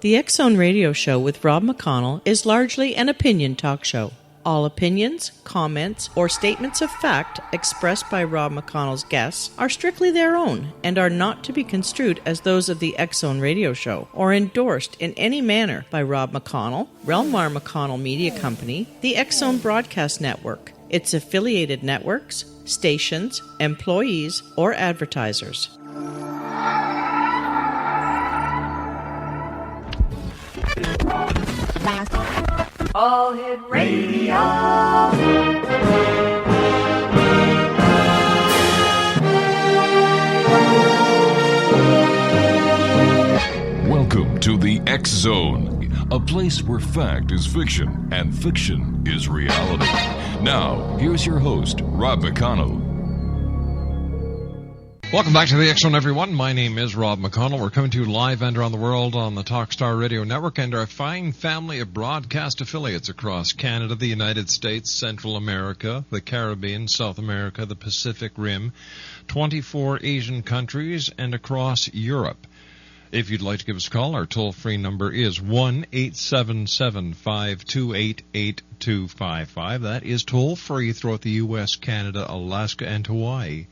The X Zone Radio Show with Rob McConnell is largely an opinion talk show. All opinions, comments, or statements of fact expressed by Rob McConnell's guests are strictly their own and are not to be construed as those of the X Zone Radio Show or endorsed in any manner by Rob McConnell, Relmar McConnell Media Company, the X Zone Broadcast Network, its affiliated networks, stations, employees, or advertisers. All Hit Radio. Welcome to the X Zone, a place where fact is fiction and fiction is reality. Now, here's your host, Rob McConnell. Welcome back to the X Zone, everyone. My name is Rob McConnell. We're coming to you live and around the world on the Talkstar Radio Network and our fine family of broadcast affiliates across Canada, the United States, Central America, the Caribbean, South America, the Pacific Rim, 24 Asian countries, and across Europe. If you'd like to give us a call, our toll-free number is 1-877-528-8255. That is toll-free throughout the U.S., Canada, Alaska, and Hawaii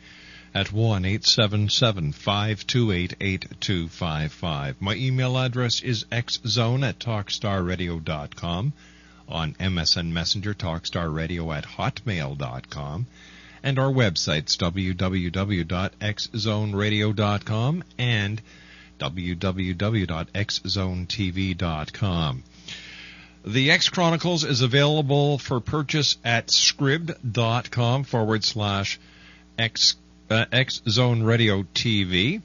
at 1-877-528-8255. My email address is xzone@talkstarradio.com, on MSN Messenger, talkstarradio@hotmail.com, and our websites, www.xzoneradio.com and www.xzonetv.com. The X Chronicles is available for purchase at scribd.com/X Zone Radio TV,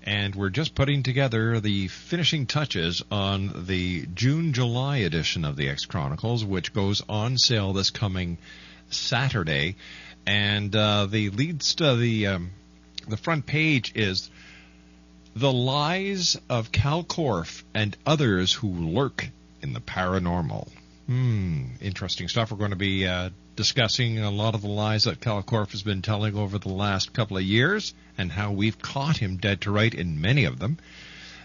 and we're just putting together the finishing touches on the June-July edition of the X Chronicles, which goes on sale this coming Saturday. And the front page is The Lies of Cal Korff and Others Who Lurk in the Paranormal. Interesting stuff. We're going to be discussing a lot of the lies that Cal Korff has been telling over the last couple of years and how we've caught him dead to right in many of them.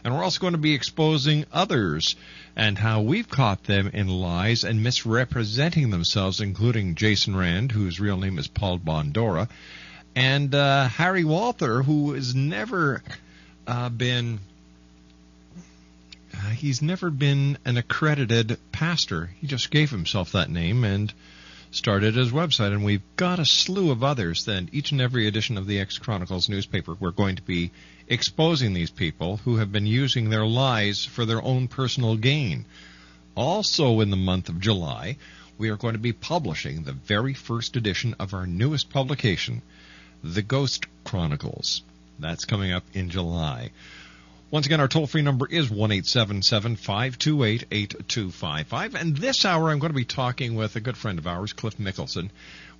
And we're also going to be exposing others and how we've caught them in lies and misrepresenting themselves, including Jason Rand, whose real name is Paul Bondora, and Harry Walther, who has never he's never been an accredited pastor. He just gave himself that name and started his website, and we've got a slew of others. Then each and every edition of the X Chronicles newspaper, we're going to be exposing these people who have been using their lies for their own personal gain. Also in the month of July, we are going to be publishing the very first edition of our newest publication, The Ghost Chronicles. That's coming up in July. Once again, our toll-free number is 1-877-528-8255. And this hour, I'm going to be talking with a good friend of ours, Cliff Mickleson.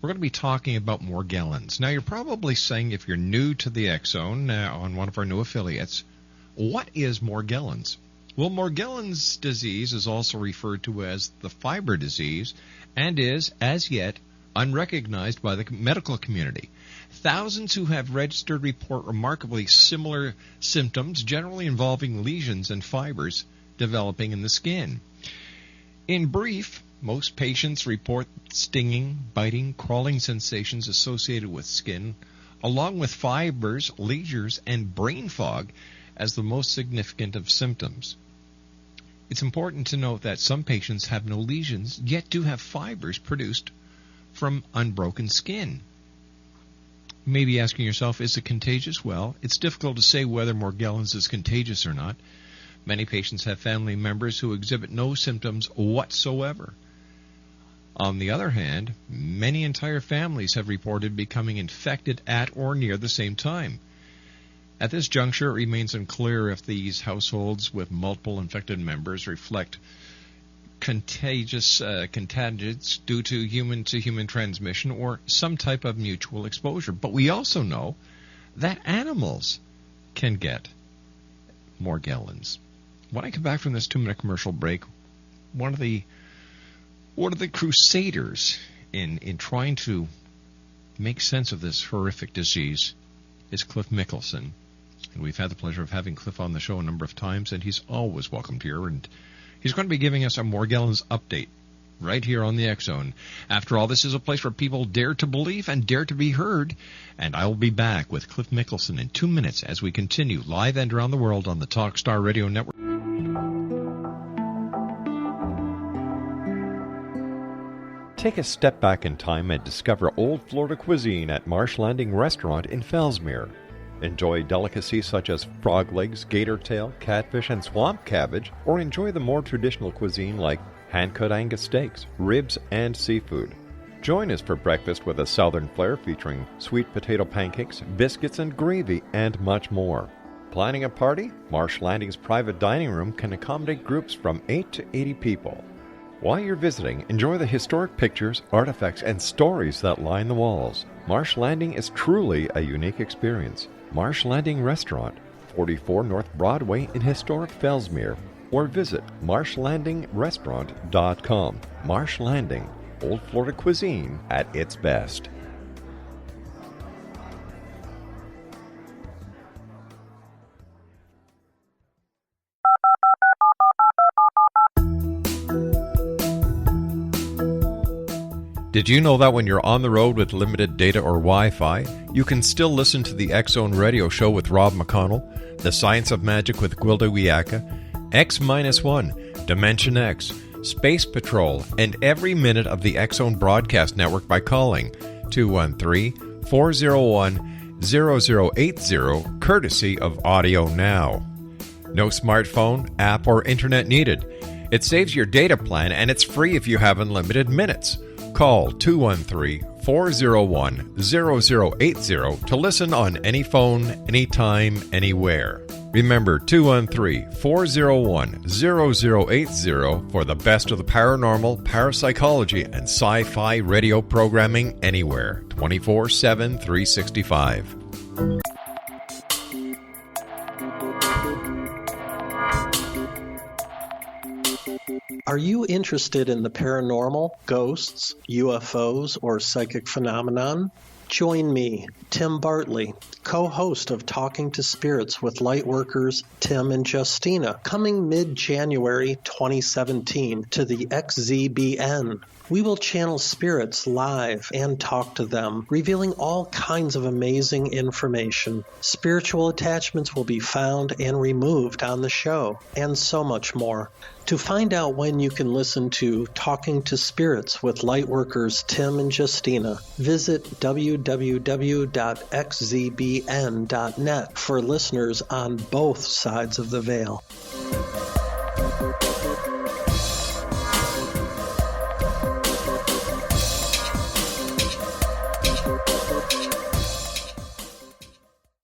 We're going to be talking about Morgellons. Now, you're probably saying, if you're new to the X Zone on one of our new affiliates, what is Morgellons? Well, Morgellons disease is also referred to as the fiber disease and is, as yet, unrecognized by the medical community. Thousands who have registered report remarkably similar symptoms, generally involving lesions and fibers developing in the skin. In brief, most patients report stinging, biting, crawling sensations associated with skin, along with fibers, lesions, and brain fog as the most significant of symptoms. It's important to note that some patients have no lesions, yet do have fibers produced from unbroken skin. You may be asking yourself, is it contagious? Well, it's difficult to say whether Morgellons is contagious or not. Many patients have family members who exhibit no symptoms whatsoever. On the other hand, many entire families have reported becoming infected at or near the same time. At this juncture, it remains unclear if these households with multiple infected members reflect contagious contagions due to human-to-human transmission or some type of mutual exposure. But we also know that animals can get Morgellons. When I come back from this 2-minute commercial break, one of the crusaders in trying to make sense of this horrific disease is Cliff Mickleson. And we've had the pleasure of having Cliff on the show a number of times, and he's always welcomed here. And he's going to be giving us a Morgellons update right here on the X Zone. After all, this is a place where people dare to believe and dare to be heard. And I will be back with Cliff Mickleson in 2 minutes as we continue live and around the world on the Talkstar Radio Network. Take a step back in time and discover old Florida cuisine at Marsh Landing Restaurant in Fellsmere. Enjoy delicacies such as frog legs, gator tail, catfish, and swamp cabbage, or enjoy the more traditional cuisine like hand-cut Angus steaks, ribs, and seafood. Join us for breakfast with a southern flair featuring sweet potato pancakes, biscuits and gravy, and much more. Planning a party? Marsh Landing's private dining room can accommodate groups from 8 to 80 people. While you're visiting, enjoy the historic pictures, artifacts, and stories that line the walls. Marsh Landing is truly a unique experience. Marsh Landing Restaurant, 44 North Broadway in historic Fellsmere, or visit marshlandingrestaurant.com. Marsh Landing, Old Florida cuisine at its best. Did you know that when you're on the road with limited data or Wi-Fi, you can still listen to the X Zone radio show with Rob McConnell, The Science of Magic with Gwilda Wiyaka, X-1, Dimension X, Space Patrol, and every minute of the X Zone broadcast network by calling 213-401-0080, courtesy of Audio Now. No smartphone, app, or internet needed. It saves your data plan, and it's free if you have unlimited minutes. Call 213-401-0080 to listen on any phone, anytime, anywhere. Remember 213-401-0080 for the best of the paranormal, parapsychology, and sci-fi radio programming anywhere, 24/7, 365. Are you interested in the paranormal, ghosts, UFOs, or psychic phenomenon? Join me, Tim Bartley, co-host of Talking to Spirits with Lightworkers Tim and Justina, coming mid-January 2017 to the XZBN. We will channel spirits live and talk to them, revealing all kinds of amazing information. Spiritual attachments will be found and removed on the show, and so much more. To find out when you can listen to Talking to Spirits with Lightworkers Tim and Justina, visit www.xzbn.net for listeners on both sides of the veil.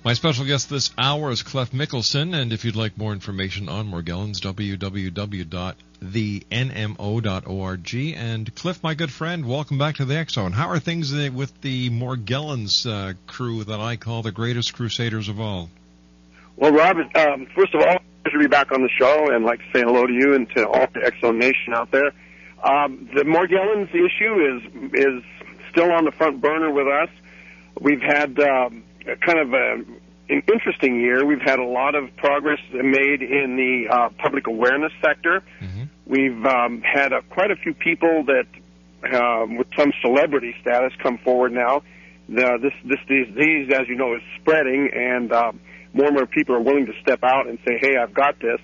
My special guest this hour is Cliff Mickleson, and if you'd like more information on Morgellons, www.thenmo.org. And Cliff, my good friend, welcome back to the X Zone. How are things with the Morgellons crew that I call the greatest crusaders of all? Well, Rob, first of all, pleasure to be back on the show, and I'd like to say hello to you and to all the X Zone Nation out there. The Morgellons issue is still on the front burner with us. We've had kind of an interesting year. We've had a lot of progress made in the public awareness sector. Mm-hmm. We've had quite a few people that, with some celebrity status, come forward now. This disease, as you know, is spreading, and more and more people are willing to step out and say, hey, I've got this.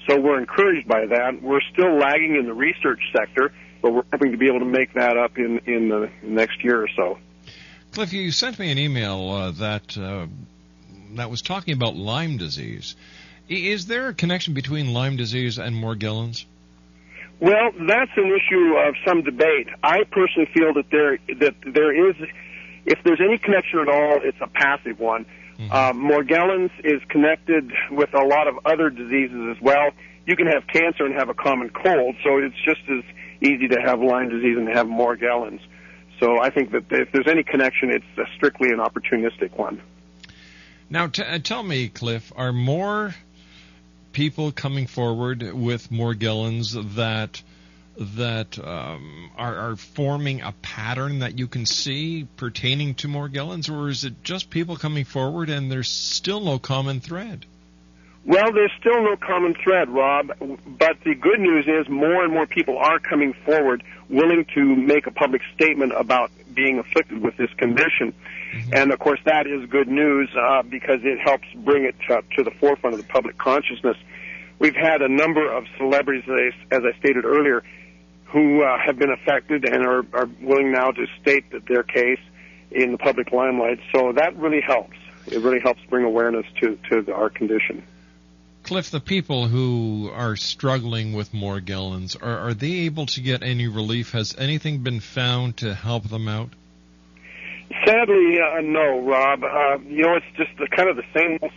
So we're encouraged by that. We're still lagging in the research sector, but we're hoping to be able to make that up in the next year or so. Cliff, you sent me an email that was talking about Lyme disease. Is there a connection between Lyme disease and Morgellons? Well, that's an issue of some debate. I personally feel that there is, if there's any connection at all, it's a passive one. Mm-hmm. Morgellons is connected with a lot of other diseases as well. You can have cancer and have a common cold, so it's just as easy to have Lyme disease and to have Morgellons. So I think that if there's any connection, it's strictly an opportunistic one. Now, tell me, Cliff, are more people coming forward with Morgellons that that are forming a pattern that you can see pertaining to Morgellons, or is it just people coming forward and there's still no common thread? Well, there's still no common thread, Rob, but the good news is more and more people are coming forward willing to make a public statement about being afflicted with this condition. Mm-hmm. And, of course, that is good news because it helps bring it to the forefront of the public consciousness. We've had a number of celebrities, as I stated earlier, who have been affected and are willing now to state their case in the public limelight. So that really helps. It really helps bring awareness to our condition. Cliff, the people who are struggling with Morgellons, are they able to get any relief? Has anything been found to help them out? Sadly, no, Rob. It's just kind of the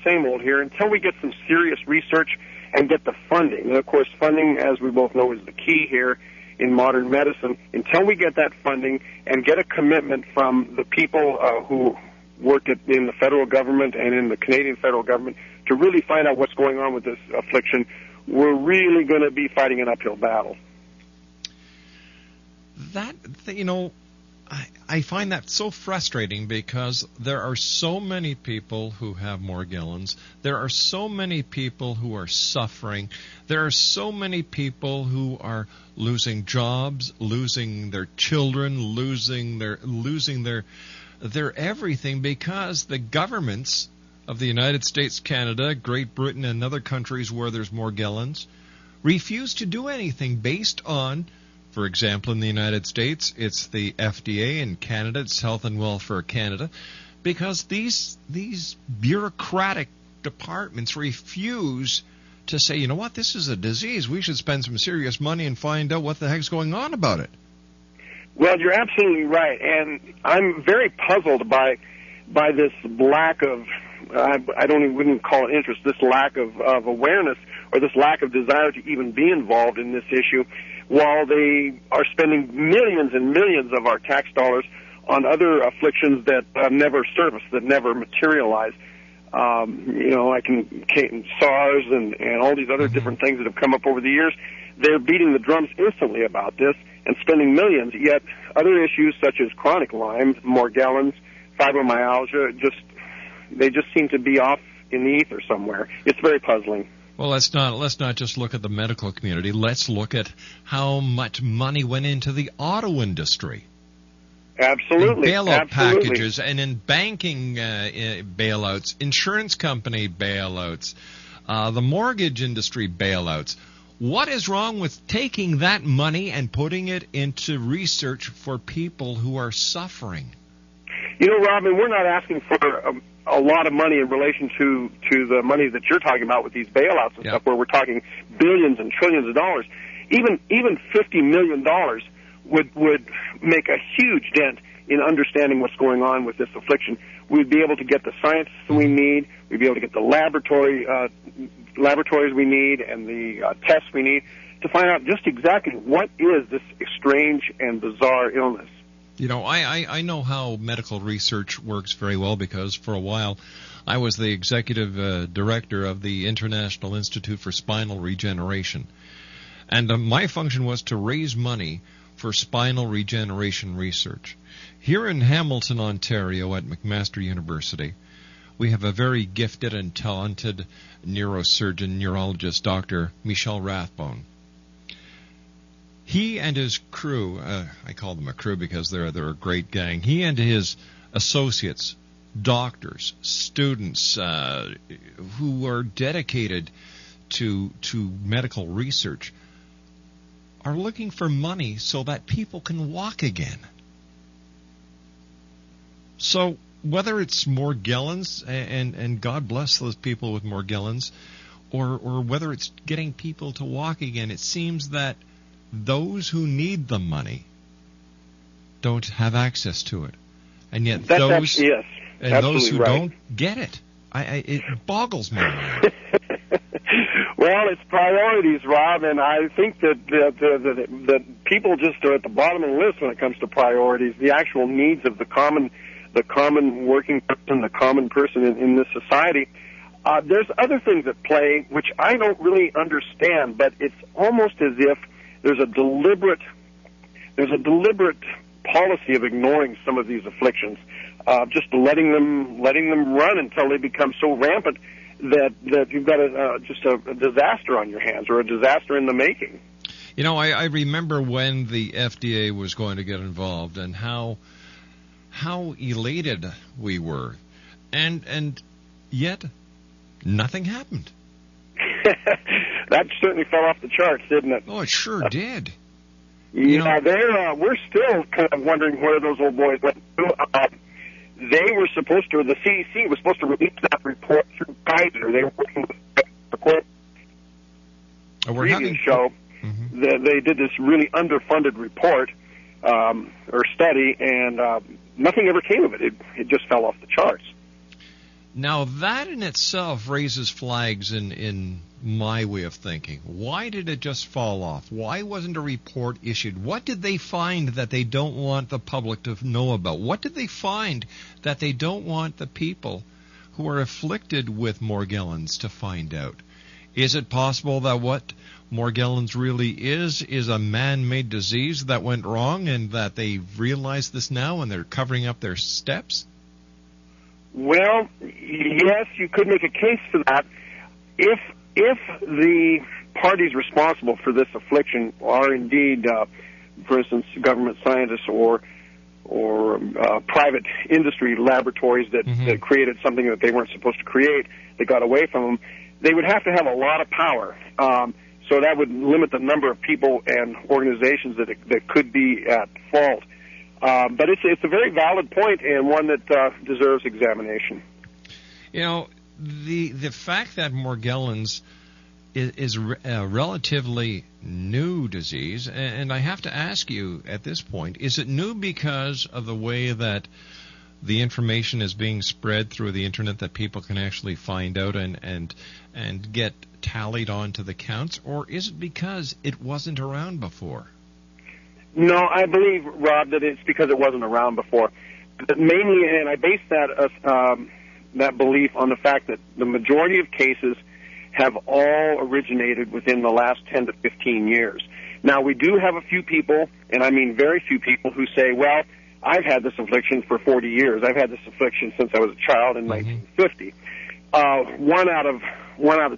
same old here. Until we get some serious research and get the funding. And, of course, funding, as we both know, is the key here in modern medicine. Until we get that funding and get a commitment from the people who work in the federal government and in the Canadian federal government to really find out what's going on with this affliction, we're really going to be fighting an uphill battle. I find that so frustrating because there are so many people who have Morgellons. There are so many people who are suffering. There are so many people who are losing jobs, losing their children, losing their everything because the governments of the United States, Canada, Great Britain, and other countries where there's Morgellons refuse to do anything based on, for example, in the United States, it's the FDA, in Canada, it's Health and Welfare Canada, because these bureaucratic departments refuse to say, you know what, this is a disease. We should spend some serious money and find out what the heck's going on about it. Well, you're absolutely right, and I'm very puzzled by this lack of, I wouldn't call it interest, this lack of awareness or this lack of desire to even be involved in this issue, while they are spending millions and millions of our tax dollars on other afflictions that never surface, that never materialize. Like SARS and all these other different things that have come up over the years. They're beating the drums instantly about this and spending millions, yet other issues such as chronic Lyme, Morgellons, fibromyalgia, they just seem to be off in the ether somewhere. It's very puzzling. Well, let's not just look at the medical community. Let's look at how much money went into the auto industry. Absolutely. In bailout packages and in banking bailouts, insurance company bailouts, the mortgage industry bailouts. What is wrong with taking that money and putting it into research for people who are suffering? Robin, we're not asking for a lot of money in relation to the money that you're talking about with these bailouts and stuff, where we're talking billions and trillions of dollars. Even $50 million would make a huge dent in understanding what's going on with this affliction. We'd be able to get the science we need. We'd be able to get the laboratories we need and the tests we need to find out just exactly what is this strange and bizarre illness. I know how medical research works very well because for a while I was the executive director of the International Institute for Spinal Regeneration. And my function was to raise money for spinal regeneration research. Here in Hamilton, Ontario at McMaster University, we have a very gifted and talented neurosurgeon, neurologist, Dr. Michel Rathbone. He and his crew, I call them a crew because they're a great gang, he and his associates, doctors, students who are dedicated to medical research, are looking for money so that people can walk again. So whether it's Morgellons, and God bless those people with Morgellons, or whether it's getting people to walk again, it seems that those who need the money don't have access to it, and yet those who don't get it, it boggles my mind. Well, it's priorities, Rob, and I think that people just are at the bottom of the list when it comes to priorities. The actual needs of the common working person, the common person in this society. There's other things at play which I don't really understand, but it's almost as if there's a deliberate policy of ignoring some of these afflictions, just letting them run until they become so rampant that you've got just a disaster on your hands, or a disaster in the making. You know, I remember when the FDA was going to get involved, and how elated we were, and yet nothing happened. That certainly fell off the charts, didn't it? Oh, it sure did. Yeah, we're still kind of wondering where those old boys went. They were supposed to, the CDC was supposed to release that report through Kaiser. They were working with the report. Previous show, they did this really underfunded report or study, and nothing ever came of it. It just fell off the charts. Now, that in itself raises flags in my way of thinking. Why did it just fall off? Why wasn't a report issued? What did they find that they don't want the public to know about? What did they find that they don't want the people who are afflicted with Morgellons to find out? Is it possible that what Morgellons really is a man-made disease that went wrong, and that they realize this now and they're covering up their steps? Well, yes, you could make a case for that. If the parties responsible for this affliction are indeed, for instance, government scientists or private industry laboratories that created something that they weren't supposed to create, that got away from them, they would have to have a lot of power. So that would limit the number of people and organizations that could be at fault. But it's a very valid point, and one that deserves examination. You know, the fact that Morgellons is a relatively new disease, and I have to ask you at this point, is it new because of the way that the information is being spread through the internet, that people can actually find out and get tallied onto the counts, or is it because it wasn't around before? No, I believe, Rob, that it's because it wasn't around before. But mainly, and I base that belief on the fact that the majority of cases have all originated within the last 10 to 15 years. Now, we do have a few people, and I mean very few people, who say, well, I've had this affliction for 40 years. I've had this affliction since I was a child in 1950. One out of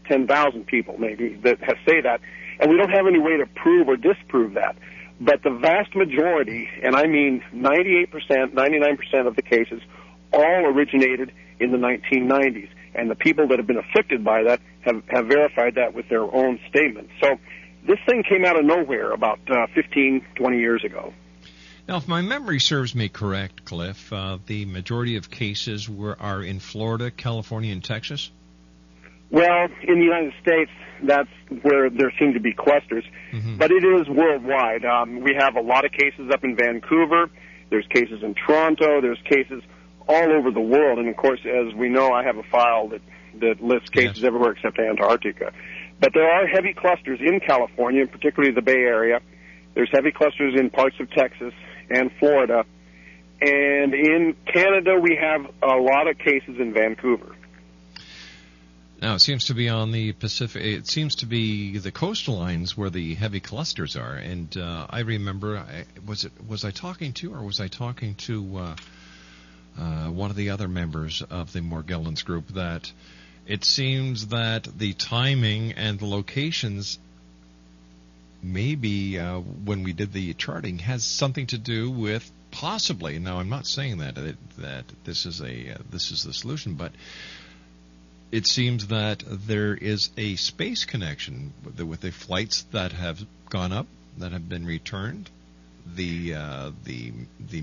10,000 people, maybe, that say that. And we don't have any way to prove or disprove that. But the vast majority, and I mean 98%, 99% of the cases, all originated in the 1990s. And the people that have been afflicted by that have verified that with their own statements. So this thing came out of nowhere about 15, 20 years ago. Now, if my memory serves me correct, Cliff, the majority of cases are in Florida, California, and Texas? Well, in the United States, that's where there seem to be clusters, but it is worldwide. We have a lot of cases up in Vancouver. There's cases in Toronto. There's cases all over the world. And, of course, as we know, I have a file that lists cases everywhere except Antarctica. But there are heavy clusters in California, particularly the Bay Area. There's heavy clusters in parts of Texas and Florida. And in Canada, we have a lot of cases in Vancouver. Now, it seems to be on the Pacific. It seems to be the coastal lines where the heavy clusters are. And I remember, was I talking to one of the other members of the Morgellons group, that it seems that the timing and the locations, maybe when we did the charting, has something to do with possibly. Now, I'm not saying that this is the solution, but it seems that there is a space connection with the flights that have gone up, that have been returned, the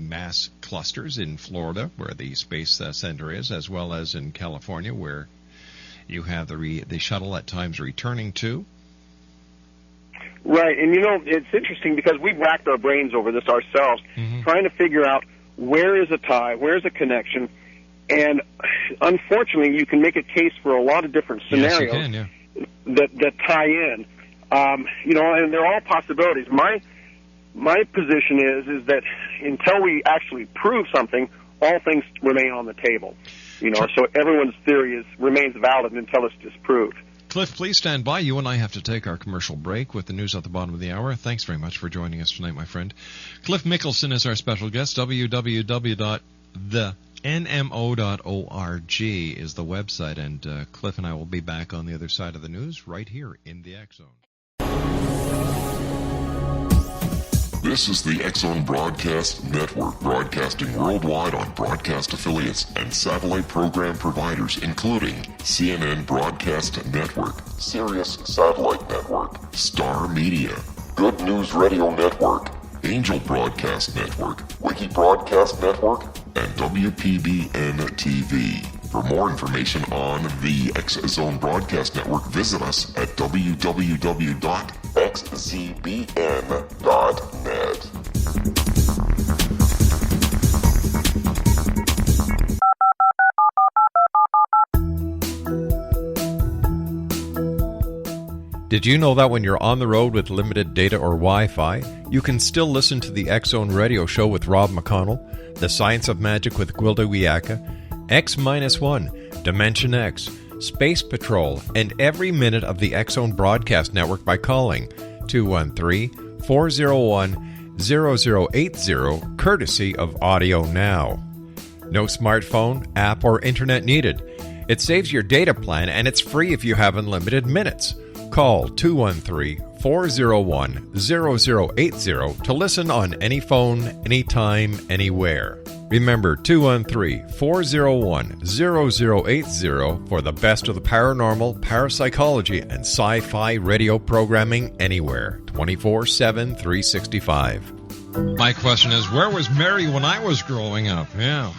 mass clusters in Florida, where the space center is, as well as in California, where you have the shuttle at times returning to. Right, and it's interesting because we've racked our brains over this ourselves, trying to figure out where is a tie, where's a connection. And unfortunately, you can make a case for a lot of different scenarios that tie in. And they're all possibilities. My position is that until we actually prove something, all things remain on the table. So everyone's theory remains valid until it's disproved. Cliff, please stand by. You and I have to take our commercial break with the news at the bottom of the hour. Thanks very much for joining us tonight, my friend. Cliff Mickleson is our special guest. www.thenmo.org is the website, and Cliff and I will be back on the other side of the news right here in the X Zone. This is the X Zone Broadcast Network, broadcasting worldwide on broadcast affiliates and satellite program providers, including CNN Broadcast Network, Sirius Satellite Network, Star Media, Good News Radio Network, Angel Broadcast Network, Wiki Broadcast Network, and WPBN TV. For more information on the X Zone Broadcast Network, visit us at www.xzbn.net. Did you know that when you're on the road with limited data or Wi-Fi, you can still listen to the X Zone Radio Show with Rob McConnell, The Science of Magic with Gwilda Wiyaka, X-1, Dimension X, Space Patrol, and every minute of the X Zone Broadcast Network by calling 213-401-0080, courtesy of Audio Now. No smartphone, app, or internet needed. It saves your data plan, and it's free if you have unlimited minutes. Call 213-401-0080 to listen on any phone, anytime, anywhere. Remember, 213-401-0080 for the best of the paranormal, parapsychology, and sci-fi radio programming anywhere, 24/7, 365. My question is, where was Mary when I was growing up? Yeah.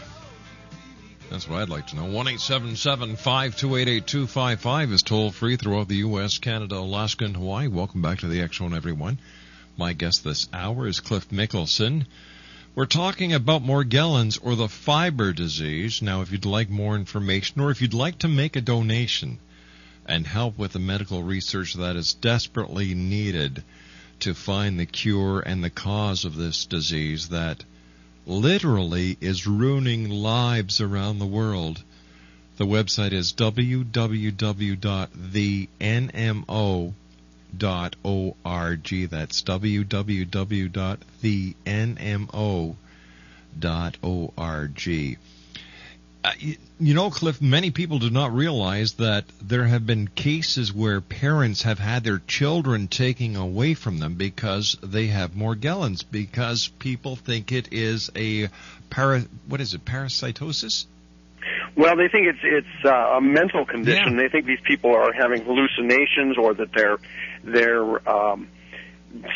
That's what I'd like to know. 1-877-528-8255 is toll-free throughout the U.S., Canada, Alaska, and Hawaii. Welcome back to the X Zone, everyone. My guest this hour is Cliff Mickleson. We're talking about Morgellons, or the fiber disease. Now, if you'd like more information, or if you'd like to make a donation and help with the medical research that is desperately needed to find the cure and the cause of this disease that literally is ruining lives around the world, the website is www.thenmo.org. That's www.thenmo.org. You know, Cliff, many people do not realize that there have been cases where parents have had their children taken away from them because they have Morgellons, because people think it is a parasitosis? Well, they think it's a mental condition. Yeah. They think these people are having hallucinations, or that they're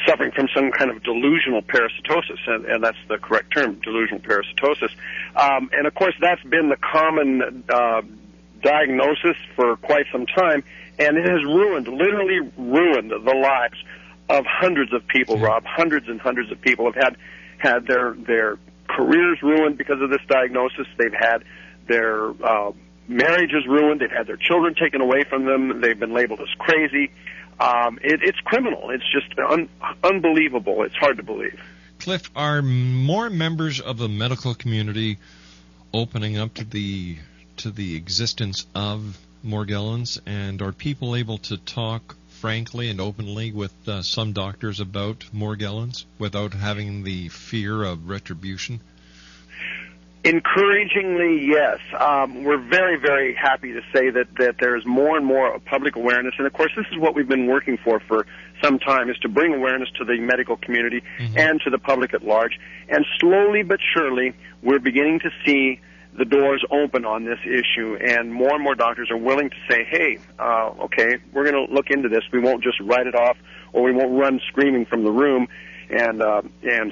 suffering from some kind of delusional parasitosis, and that's the correct term, delusional parasitosis. And of course, that's been the common diagnosis for quite some time, and it has literally ruined the lives of hundreds of people, Rob. Hundreds and hundreds of people have had their careers ruined because of this diagnosis. They've had their marriages ruined. They've had their children taken away from them. They've been labeled as crazy. It's criminal. It's just unbelievable. It's hard to believe. Cliff, are more members of the medical community opening up to the existence of Morgellons, and are people able to talk frankly and openly with some doctors about Morgellons without having the fear of retribution? Encouragingly, yes. We're very, very happy to say that there's more and more public awareness. And, of course, this is what we've been working for some time, is to bring awareness to the medical community and to the public at large. And slowly but surely, we're beginning to see the doors open on this issue. And more doctors are willing to say, hey, okay, we're going to look into this. We won't just write it off, or we won't run screaming from the room and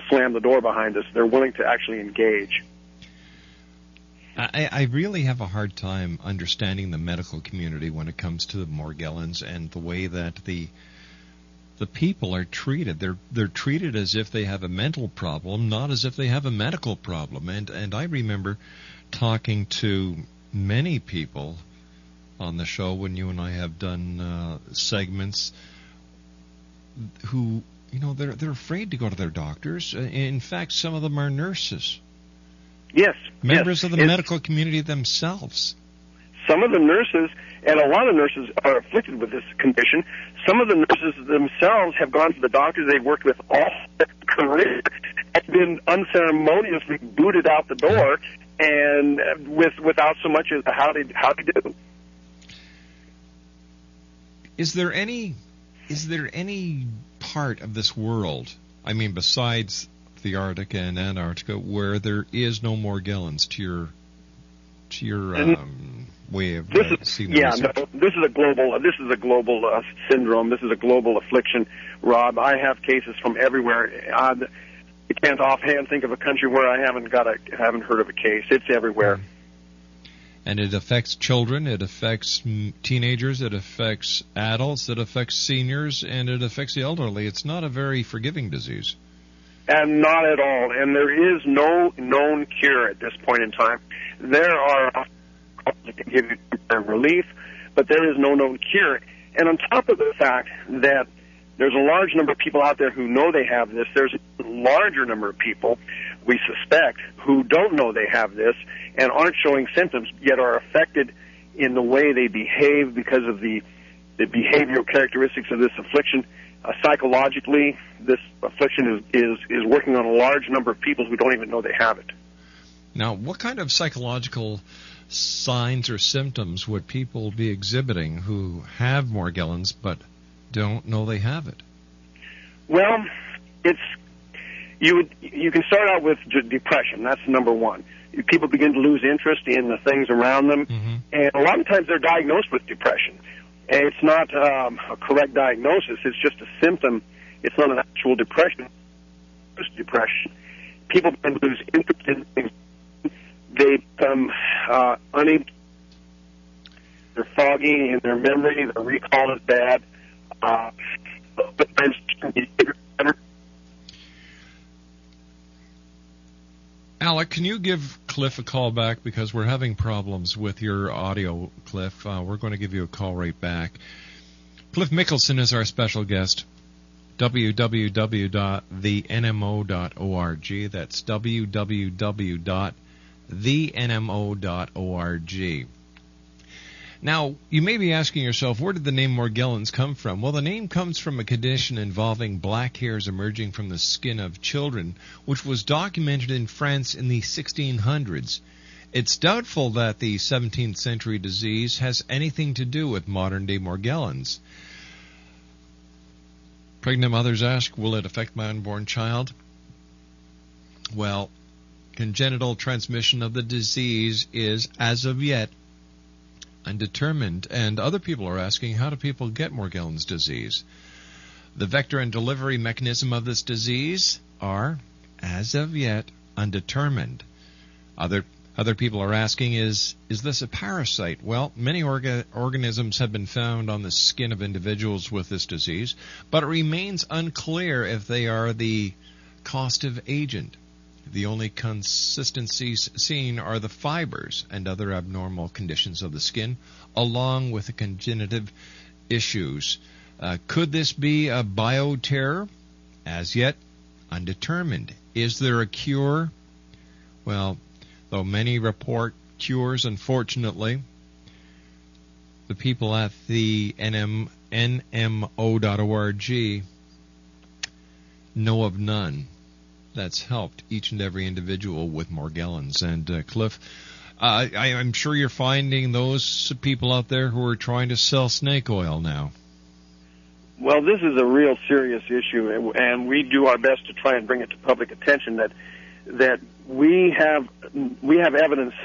slam the door behind us. They're willing to actually engage. I really have a hard time understanding the medical community when it comes to the Morgellons and the way that the people are treated. They're treated as if they have a mental problem, not as if they have a medical problem. And I remember talking to many people on the show when you and I have done segments who, you know, they're afraid to go to their doctors. In fact, some of them are nurses. Yes. Members of the medical community themselves. some of the nurses, and a lot of nurses are afflicted with this condition, some of the nurses themselves have gone to the doctors they've worked with all their career and been unceremoniously booted out the door, and without so much as how they do. Is there any part of this world, I mean, besides the Arctic and Antarctica, where there is no Morgellons to your way of seeing the research? No, this is a global syndrome. This is a global affliction, Rob. I have cases from everywhere. I can't offhand think of a country where I haven't heard of a case. It's everywhere. And it affects children, it affects teenagers, it affects adults, it affects seniors, and it affects the elderly. It's not a very forgiving disease. And not at all. And there is no known cure at this point in time. There are that can give you relief, but there is no known cure. And on top of the fact that there's a large number of people out there who know they have this, there's a larger number of people, we suspect, who don't know they have this and aren't showing symptoms, yet are affected in the way they behave because of the behavioral characteristics of this affliction. Psychologically, this affliction is working on a large number of people who don't even know they have it. Now, what kind of psychological signs or symptoms would people be exhibiting who have Morgellons but don't know they have it? Well, you can start out with depression. That's number one. People begin to lose interest in the things around them, and a lot of times they're diagnosed with depression. And it's not a correct diagnosis. It's just a symptom. It's not an actual depression. It's depression. People begin to lose interest in things. They become unable. They're foggy in their memory. Their recall is bad. Alec, can you give Cliff a call back, because we're having problems with your audio, Cliff. We're going to give you a call right back. Cliff Mickleson is our special guest. www.thenmo.org. That's www.thenmo.org. Now, you may be asking yourself, where did the name Morgellons come from? Well, the name comes from a condition involving black hairs emerging from the skin of children, which was documented in France in the 1600s. It's doubtful that the 17th century disease has anything to do with modern-day Morgellons. Pregnant mothers ask, will it affect my unborn child? Well, congenital transmission of the disease is, as of yet, undetermined, and other people are asking, how do people get Morgellons disease? The vector and delivery mechanism of this disease are, as of yet, undetermined. Other people are asking, is this a parasite? Well, many organisms have been found on the skin of individuals with this disease, but it remains unclear if they are the causative agent. The only consistencies seen are the fibers and other abnormal conditions of the skin, along with the congenitive issues. Could this be a bioterror? As yet, undetermined. Is there a cure? Well, though many report cures, unfortunately, the people at the nmo.org know of none that's helped each and every individual with Morgellons. And Cliff, I'm sure you're finding those people out there who are trying to sell snake oil now. Well, this is a real serious issue, and we do our best to try and bring it to public attention that we have evidence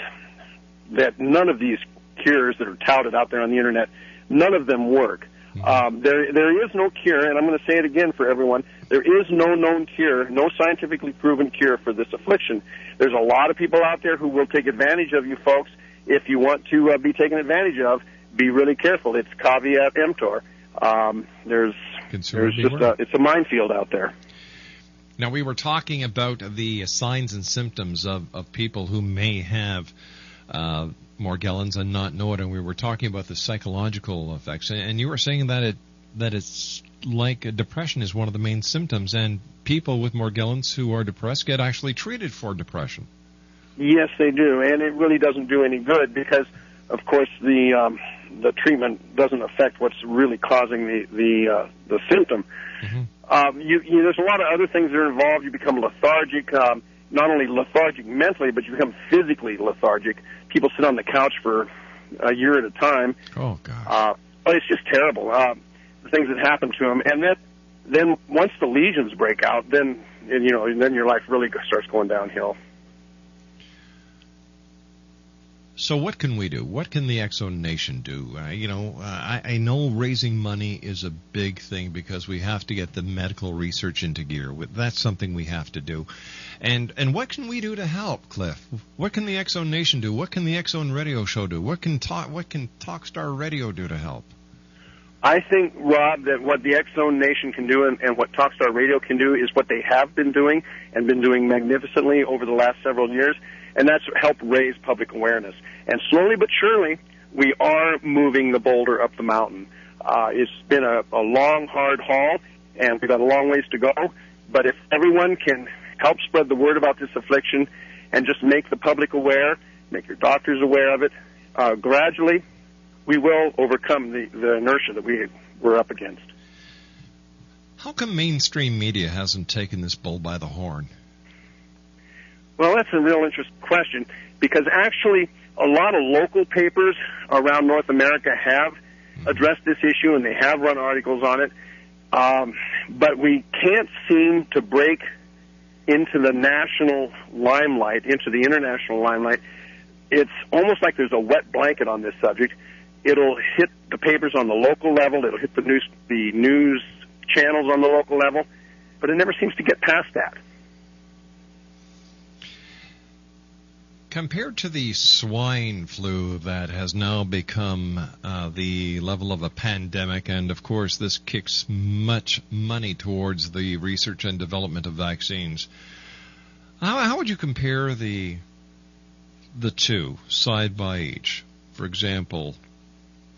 that none of these cures that are touted out there on the internet, none of them work. There is no cure, and I'm going to say it again for everyone. There is no known cure, no scientifically proven cure for this affliction. There's a lot of people out there who will take advantage of you folks. If you want to be taken advantage of, be really careful. It's caveat emptor. It's a minefield out there. Now, we were talking about the signs and symptoms of people who may have Morgellons and not know it, and we were talking about the psychological effects, and you were saying that it's like depression is one of the main symptoms, and people with Morgellons who are depressed get actually treated for depression. Yes, they do, and it really doesn't do any good, because of course, the treatment doesn't affect what's really causing the symptom. Mm-hmm. There's a lot of other things that are involved. You become lethargic, not only lethargic mentally, but you become physically lethargic. People sit on the couch for a year at a time. Oh, gosh. It's just terrible, the things that happen to them. And then once the lesions break out, then your life really starts going downhill. So what can we do? What can the X-Zone Nation do? I know raising money is a big thing because we have to get the medical research into gear. That's something we have to do. And what can we do to help, Cliff? What can the X-Zone Nation do? What can the X-Zone Radio Show do? What can Talkstar Radio do to help? I think, Rob, that what the X-Zone Nation can do and what Talkstar Radio can do is what they have been doing and been doing magnificently over the last several years, and that's help raise public awareness. And slowly but surely, we are moving the boulder up the mountain. It's been a long, hard haul, and we've got a long ways to go. But if everyone can help spread the word about this affliction and just make the public aware, make your doctors aware of it, gradually we will overcome the inertia that we're up against. How come mainstream media hasn't taken this bull by the horn? Well, that's a real interesting question, because actually a lot of local papers around North America have addressed this issue, and they have run articles on it, but we can't seem to break into the national limelight, into the international limelight. It's almost like there's a wet blanket on this subject. It'll hit the papers on the local level, it'll hit the news channels on the local level, but it never seems to get past that. Compared to the swine flu that has now become the level of a pandemic, and of course this kicks much money towards the research and development of vaccines, how would you compare the two side by each? For example,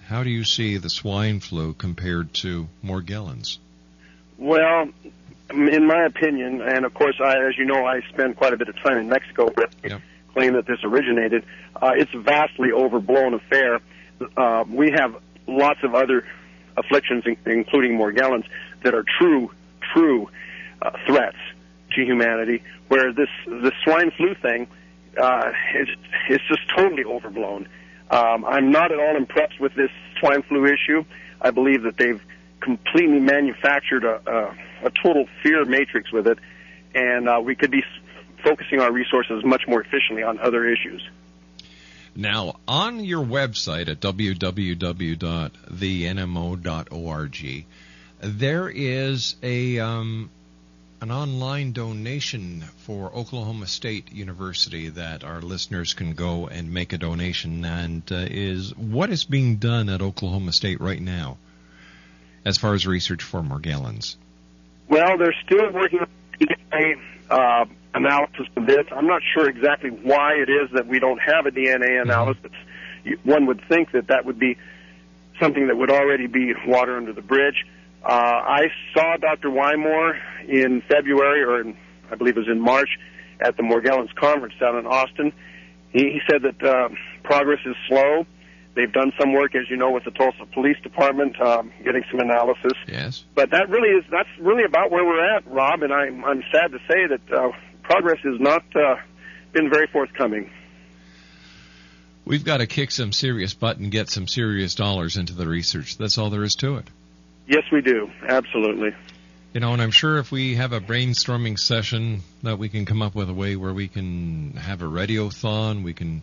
how do you see the swine flu compared to Morgellons? Well, in my opinion, and of course, as you know, I spend quite a bit of time in Mexico with claim that this originated. It's a vastly overblown affair. We have lots of other afflictions, including Morgellons, that are true threats to humanity, where this swine flu thing is just totally overblown. I'm not at all impressed with this swine flu issue. I believe that they've completely manufactured a total fear matrix with it, and we could be focusing our resources much more efficiently on other issues. Now, on your website at www.thenmo.org, there is an online donation for Oklahoma State University that our listeners can go and make a donation. And what is being done at Oklahoma State right now as far as research for Morgellons? Well, they're still working on DNA analysis of this. I'm not sure exactly why it is that we don't have a DNA analysis. One would think that would be something that would already be water under the bridge. I saw Dr. Wymore in February, or I believe it was in March, at the Morgellons conference down in Austin. He said that progress is slow. They've done some work, as you know, with the Tulsa Police Department, getting some analysis. Yes. But that's really about where we're at, Rob, and I'm sad to say that progress has not been very forthcoming. We've got to kick some serious butt and get some serious dollars into the research. That's all there is to it. Yes, we do. Absolutely. And I'm sure if we have a brainstorming session that we can come up with a way where we can have a radiothon, we can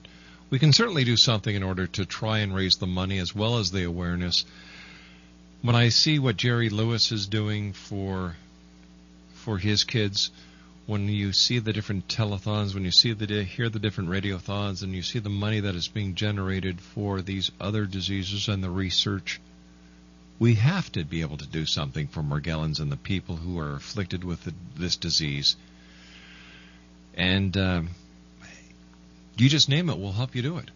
certainly do something in order to try and raise the money as well as the awareness. When I see what Jerry Lewis is doing for his kids, when you see the different telethons, when you hear the different radiothons, and you see the money that is being generated for these other diseases and the research, we have to be able to do something for Morgellons and the people who are afflicted with this disease. And you just name it, we'll help you do it.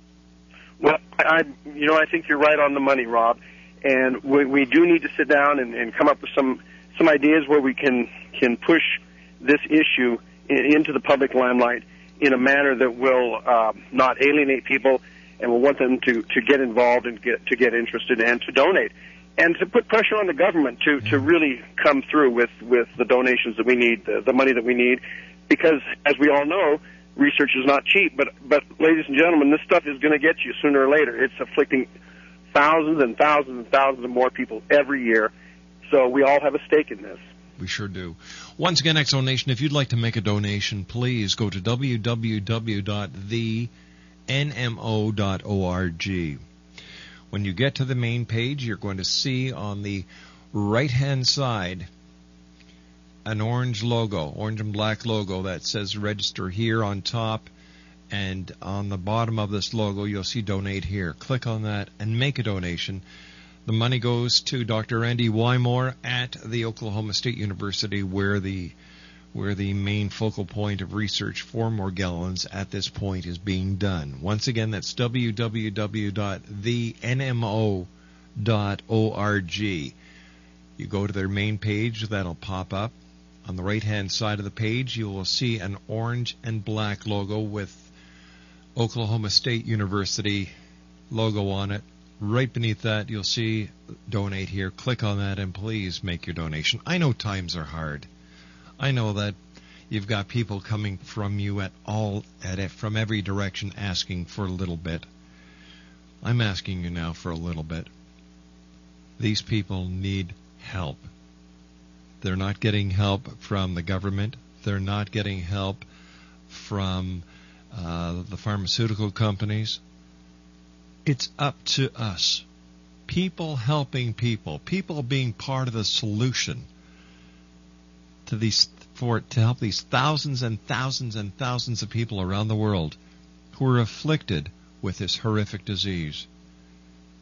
Well, I think you're right on the money, Rob. And we do need to sit down and come up with some ideas where we can push this issue into the public limelight in a manner that will not alienate people and we want them to get involved and to get interested and to donate, and to put pressure on the government to really come through with the donations that we need, the money that we need, because as we all know, research is not cheap. But ladies and gentlemen, this stuff is going to get you sooner or later. It's afflicting thousands and thousands and thousands of more people every year. So we all have a stake in this. We sure do. Once again, X Zone Nation, if you'd like to make a donation, please go to www.thenmo.org. When you get to the main page, you're going to see on the right-hand side an orange and black logo that says register here on top, and on the bottom of this logo you'll see donate here. Click on that and make a donation. The money goes to Dr. Andy Wymore at the Oklahoma State University, where the main focal point of research for Morgellons at this point is being done. Once again, that's www.thenmo.org. You go to their main page, that'll pop up. On the right-hand side of the page, you will see an orange and black logo with Oklahoma State University logo on it. Right beneath that, you'll see donate here. Click on that and please make your donation. I know times are hard. I know that you've got people coming from you from every direction asking for a little bit. I'm asking you now for a little bit. These people need help. They're not getting help from the government. They're not getting help from the pharmaceutical companies. It's up to us. People helping people. People being part of the solution to help these thousands and thousands and thousands of people around the world who are afflicted with this horrific disease.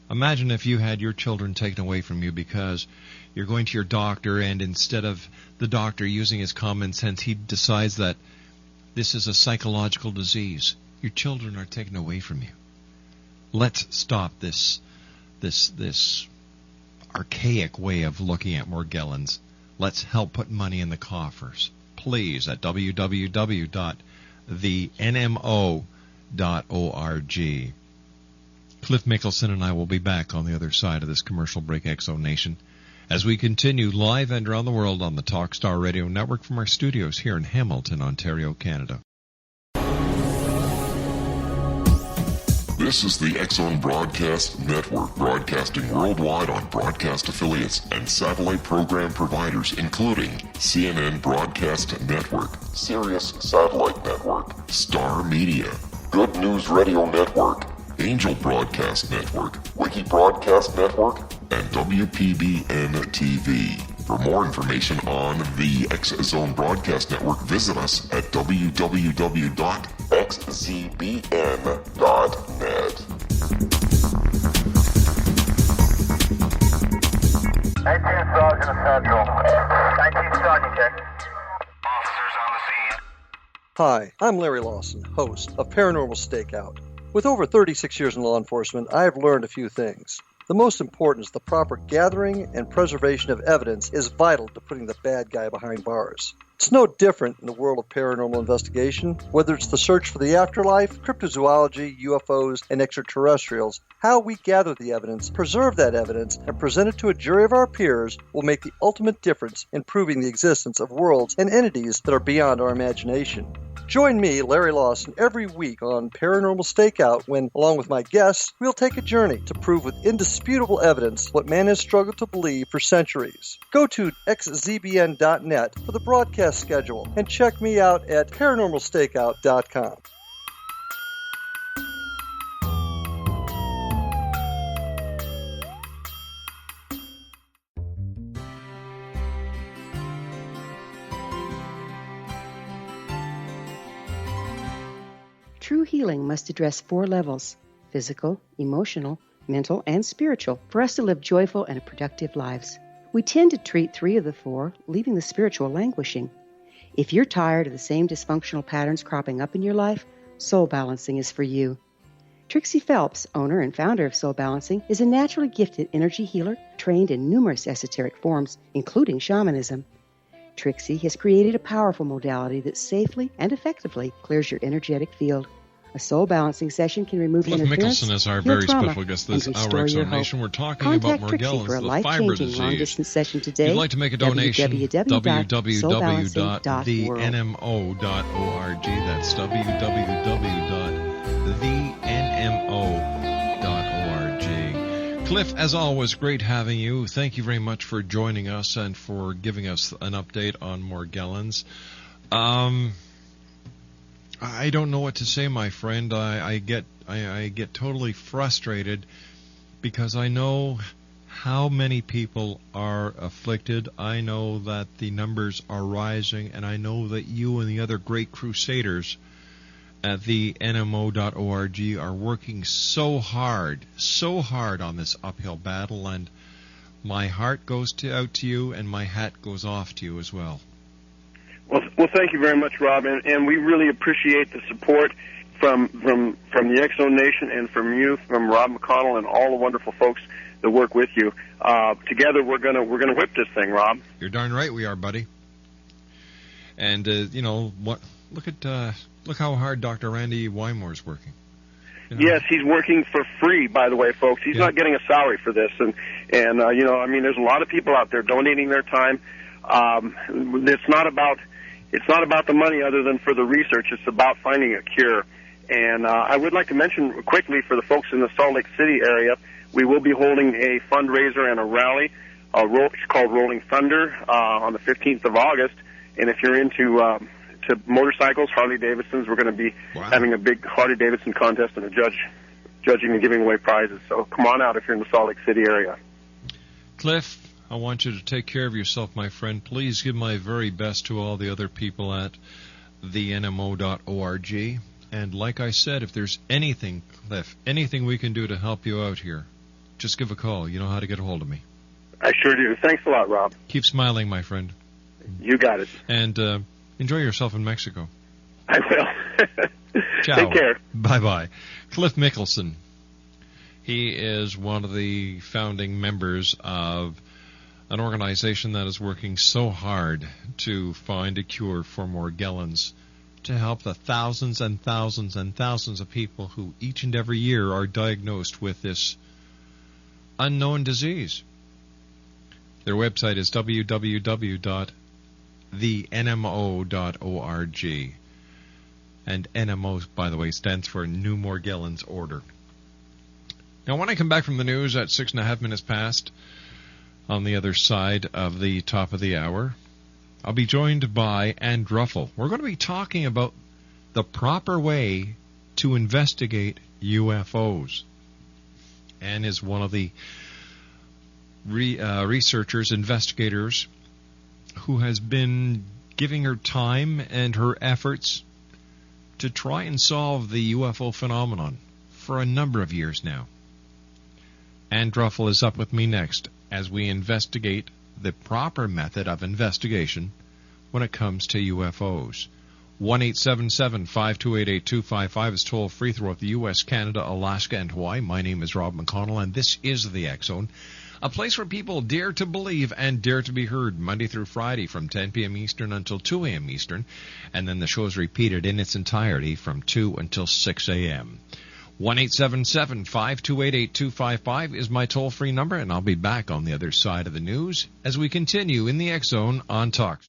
Imagine if you had your children taken away from you because you're going to your doctor, and instead of the doctor using his common sense, he decides that this is a psychological disease. Your children are taken away from you. Let's stop this archaic way of looking at Morgellons. Let's help put money in the coffers. Please, at www.thenmo.org. Cliff Mickleson and I will be back on the other side of this commercial break, X Zone Nation, as we continue live and around the world on the Talkstar Radio Network from our studios here in Hamilton, Ontario, Canada. This is the X Zone Broadcast Network, broadcasting worldwide on broadcast affiliates and satellite program providers, including CNN Broadcast Network, Sirius Satellite Network, Star Media, Good News Radio Network, Angel Broadcast Network, Wiki Broadcast Network, and WPBN TV. For more information on the X Zone Broadcast Network, visit us at www.xzbn.net. 19 Sergeant Central. 19 Sergeant, check. Officers on the scene. Hi, I'm Larry Lawson, host of Paranormal Stakeout. With over 36 years in law enforcement, I have learned a few things. The most important is the proper gathering and preservation of evidence is vital to putting the bad guy behind bars. It's no different in the world of paranormal investigation. Whether it's the search for the afterlife, cryptozoology, UFOs, and extraterrestrials, how we gather the evidence, preserve that evidence, and present it to a jury of our peers will make the ultimate difference in proving the existence of worlds and entities that are beyond our imagination. Join me, Larry Lawson, every week on Paranormal Stakeout when, along with my guests, we'll take a journey to prove with indisputable evidence what man has struggled to believe for centuries. Go to xzbn.net for the broadcast schedule and check me out at paranormalstakeout.com. True healing must address 4 levels: physical, emotional, mental, and spiritual, for us to live joyful and productive lives. We tend to treat 3 of the 4, leaving the spiritual languishing. If you're tired of the same dysfunctional patterns cropping up in your life, Soul Balancing is for you. Trixie Phelps, owner and founder of Soul Balancing, is a naturally gifted energy healer trained in numerous esoteric forms, including shamanism. Trixie has created a powerful modality that safely and effectively clears your energetic field. A soul balancing session can remove Cliff interference, Mickleson is our heal very trauma, special guest and this hour, restore your Exonation. hope. We're talking Contact about Trixie Morgellons, for a the fiber life-changing disease. long-distance session today. If you'd like to make a donation, www.soulbalancing.world. www.thenmo.org. That's www.thenmo.org. Cliff, as always, great having you. Thank you very much for joining us and for giving us an update on Morgellons. I don't know what to say, my friend. I get totally frustrated because I know how many people are afflicted. I know that the numbers are rising, and I know that you and the other great crusaders at the NMO.org are working so hard on this uphill battle, and my heart goes out to you, and my hat goes off to you as well. Well, thank you very much, Rob, and we really appreciate the support from the X-Zone Nation and from you, from Rob McConnell, and all the wonderful folks that work with you. Together, we're gonna whip this thing, Rob. You're darn right we are, buddy. And you know what? Look how hard Dr. Randy Wymore's working. You know? Yes, he's working for free, by the way, folks. He's not getting a salary for this, and you know, I mean, there's a lot of people out there donating their time. It's not about the money, other than for the research. It's about finding a cure. And I would like to mention quickly for the folks in the Salt Lake City area, we will be holding a fundraiser and a rally. It's called Rolling Thunder on the 15th of August. And if you're into to motorcycles, Harley-Davidsons, we're going to be having a big Harley-Davidson contest and judging and giving away prizes. So come on out if you're in the Salt Lake City area. Cliff, I want you to take care of yourself, my friend. Please give my very best to all the other people at the NMO.org. And like I said, if there's anything, Cliff, anything we can do to help you out here, just give a call. You know how to get a hold of me. I sure do. Thanks a lot, Rob. Keep smiling, my friend. You got it. And enjoy yourself in Mexico. I will. Ciao. Take care. Bye-bye. Cliff Mickleson. He is one of the founding members of an organization that is working so hard to find a cure for Morgellons, to help the thousands and thousands and thousands of people who each and every year are diagnosed with this unknown disease. Their website is www.thenmo.org. And NMO, by the way, stands for New Morgellons Order. Now, when I come back from the news at 6.5 minutes past, on the other side of the top of the hour, I'll be joined by Ann Druffel. We're going to be talking about the proper way to investigate UFOs. Ann is one of the researchers, investigators, who has been giving her time and her efforts to try and solve the UFO phenomenon for a number of years now. Ann Druffel is up with me next as we investigate the proper method of investigation when it comes to UFOs. 1-877-528-8255 is toll-free throughout the U.S., Canada, Alaska, and Hawaii. My name is Rob McConnell, and this is the X-Zone, a place where people dare to believe and dare to be heard, Monday through Friday from 10 p.m. Eastern until 2 a.m. Eastern, and then the show is repeated in its entirety from 2 until 6 a.m. 1-877-528-8255 is my toll-free number, and I'll be back on the other side of the news as we continue in the X-Zone on Talks.